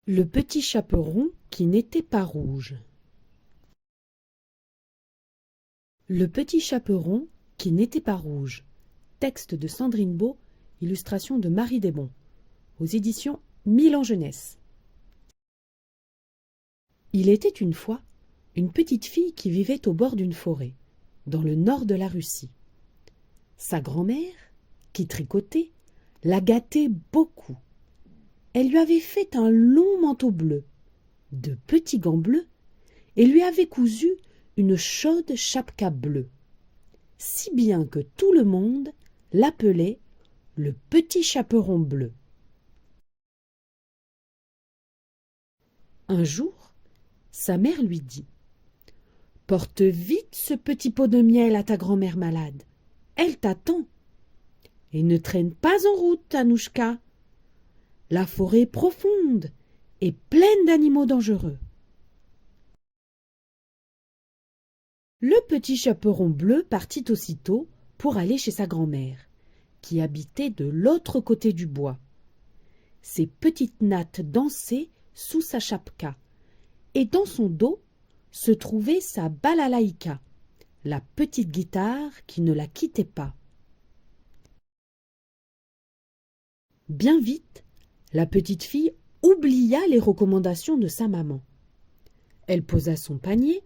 Le petit chaperon qui n'était pas rouge. Le petit chaperon qui n'était pas rouge. Texte de Sandrine Beau, illustration de Marie Desbons, aux éditions Milan Jeunesse. Il était une fois une petite fille qui vivait au bord d'une forêt, dans le nord de la Russie. Sa grand-mère, qui tricotait, la gâtait beaucoup. Elle lui avait fait un long manteau bleu, de petits gants bleus, et lui avait cousu une chaude chapka bleue, si bien que tout le monde l'appelait le petit chaperon bleu. Un jour, sa mère lui dit « Porte vite ce petit pot de miel à ta grand-mère malade, elle t'attend. Et ne traîne pas en route, Anouchka. La forêt est profonde et pleine d'animaux dangereux. » Le petit chaperon bleu partit aussitôt pour aller chez sa grand-mère, qui habitait de l'autre côté du bois. Ses petites nattes dansaient sous sa chapka, et dans son dos se trouvait sa balalaïka, la petite guitare qui ne la quittait pas. Bien vite, la petite fille oublia les recommandations de sa maman. Elle posa son panier,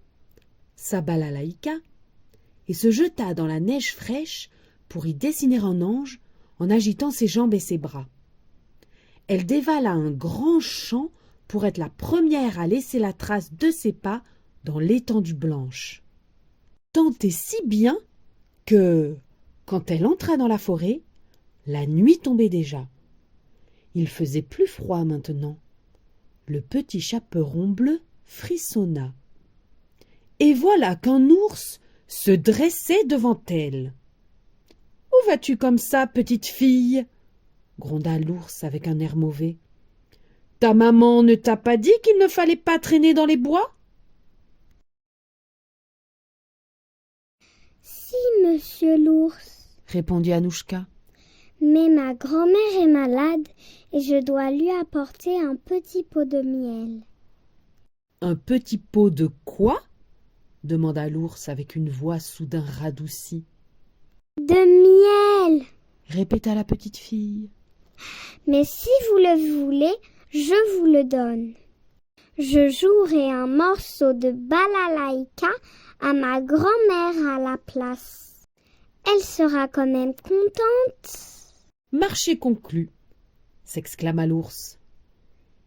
sa balalaïka, et se jeta dans la neige fraîche pour y dessiner un ange en agitant ses jambes et ses bras. Elle dévala un grand champ pour être la première à laisser la trace de ses pas dans l'étendue blanche. Tant et si bien que, quand elle entra dans la forêt, la nuit tombait déjà. Il faisait plus froid maintenant. Le petit chaperon bleu frissonna. Et voilà qu'un ours se dressait devant elle. « Où vas-tu comme ça, petite fille ?» gronda l'ours avec un air mauvais. « Ta maman ne t'a pas dit qu'il ne fallait pas traîner dans les bois ?» « Si, monsieur l'ours, » répondit Anouchka. « mais ma grand-mère est malade et je dois lui apporter un petit pot de miel. » « Un petit pot de quoi ?» demanda l'ours avec une voix soudain radoucie. « De miel !» répéta la petite fille. « Mais si vous le voulez, je vous le donne. Je jouerai un morceau de balalaïka à ma grand-mère à la place. Elle sera quand même contente. » « Marché conclu !» s'exclama l'ours.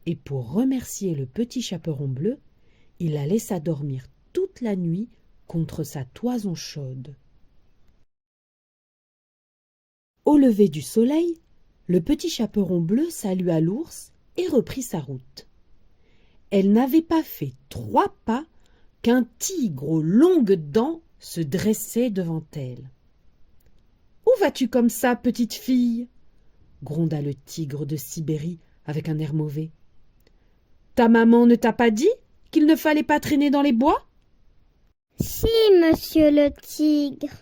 Et pour remercier le petit chaperon bleu, il la laissa dormir toute la nuit contre sa toison chaude. Au lever du soleil, le petit chaperon bleu salua l'ours et reprit sa route. Elle n'avait pas fait 3 pas qu'un tigre aux longues dents se dressait devant elle. « Où vas-tu comme ça, petite fille ?» gronda le tigre de Sibérie avec un air mauvais. « Ta maman ne t'a pas dit qu'il ne fallait pas traîner dans les bois ?» « Si, monsieur le tigre, »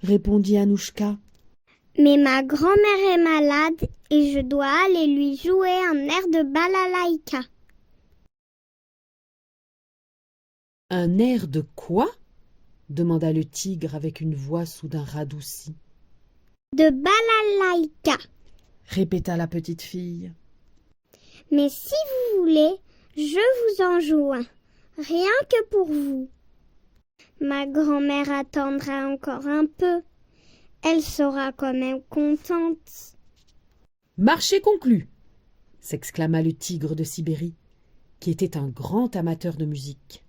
répondit Anouchka. « mais ma grand-mère est malade et je dois aller lui jouer un air de balalaïka. » « Un air de quoi ?» demanda le tigre avec une voix soudain radoucie. « De balalaïka, » répéta la petite fille. « mais si vous voulez, je vous en joue un, rien que pour vous. Ma grand-mère attendra encore un peu. Elle sera quand même contente. » « Marché conclu !» s'exclama le tigre de Sibérie, qui était un grand amateur de musique.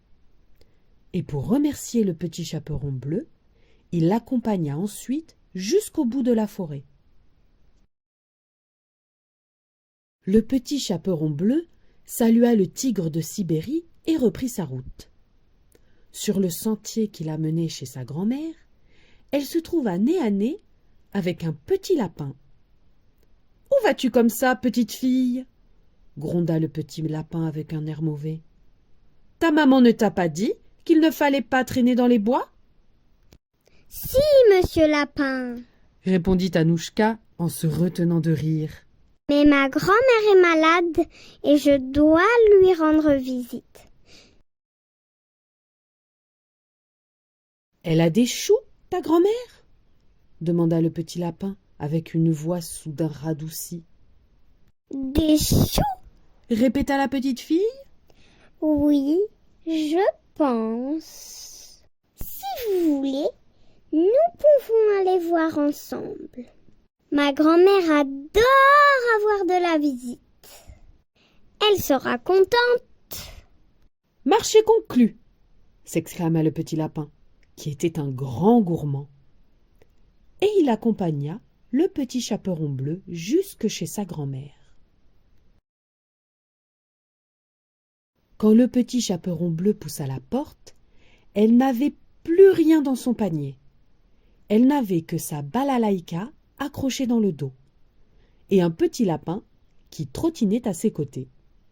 Et pour remercier le petit chaperon bleu, il l'accompagna ensuite jusqu'au bout de la forêt. Le petit chaperon bleu salua le tigre de Sibérie et reprit sa route. Sur le sentier qui la menait chez sa grand-mère, elle se trouva nez à nez avec un petit lapin. « Où vas-tu comme ça, petite fille ?» gronda le petit lapin avec un air mauvais. « Ta maman ne t'a pas dit qu'il ne fallait pas traîner dans les bois ?» « Si, monsieur Lapin, » répondit Anouchka en se retenant de rire. « Mais ma grand-mère est malade et je dois lui rendre visite. Elle a des choux, ta grand-mère ? demanda le petit lapin avec une voix soudain radoucie. Des choux? Répéta la petite fille. Oui, je pense. Si vous voulez, nous pouvons aller voir ensemble. Ma grand-mère adore avoir de la visite. Elle sera contente. Marché conclu, s'exclama le petit lapin, qui était un grand gourmand. Et il accompagna le petit chaperon bleu jusque chez sa grand-mère. Quand le petit chaperon bleu poussa la porte, elle n'avait plus rien dans son panier. Elle n'avait que sa balalaïka accrochée dans le dos et un petit lapin qui trottinait à ses côtés.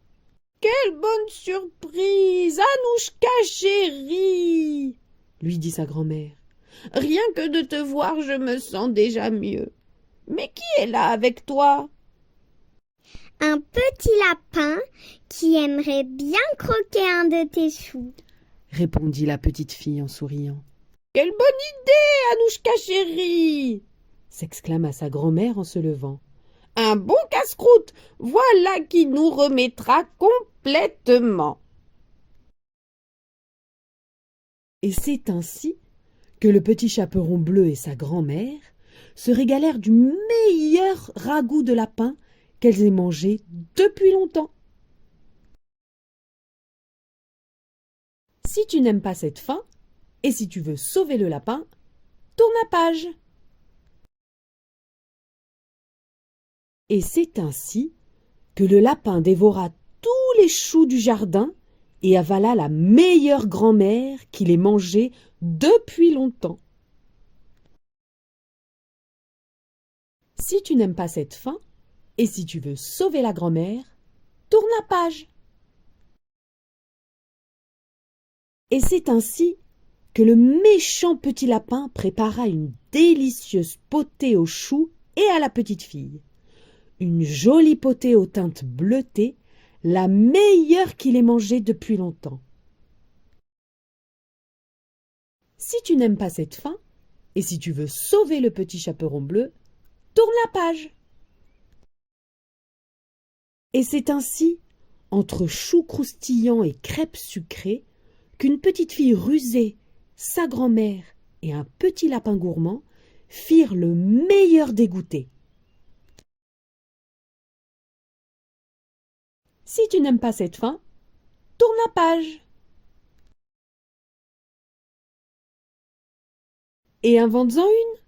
« Quelle bonne surprise, Anouchka chérie !» lui dit sa grand-mère. « Rien que de te voir, je me sens déjà mieux. Mais qui est là avec toi ?» Un petit lapin qui aimerait bien croquer un de tes choux, répondit la petite fille en souriant. « Quelle bonne idée, Anouchka chérie !» s'exclama sa grand-mère en se levant. « Un bon casse-croûte, voilà qui nous remettra complètement. » Et c'est ainsi que le petit chaperon bleu et sa grand-mère se régalèrent du meilleur ragoût de lapin qu'elles aient mangé depuis longtemps. Si tu n'aimes pas cette fin, et si tu veux sauver le lapin, tourne la page. Et c'est ainsi que le lapin dévora tous les choux du jardin et avala la meilleure grand-mère qu'il ait mangée depuis longtemps. Si tu n'aimes pas cette fin, et si tu veux sauver la grand-mère, tourne la page. Et c'est ainsi que le méchant petit lapin prépara une délicieuse potée aux choux et à la petite fille. Une jolie potée aux teintes bleutées, la meilleure qu'il ait mangée depuis longtemps. Si tu n'aimes pas cette fin, et si tu veux sauver le petit chaperon bleu, tourne la page. Et c'est ainsi, entre choux croustillants et crêpes sucrées, qu'une petite fille rusée, sa grand-mère et un petit lapin gourmand firent le meilleur des goûters. Si tu n'aimes pas cette fin, tourne la page. Et invente-en une.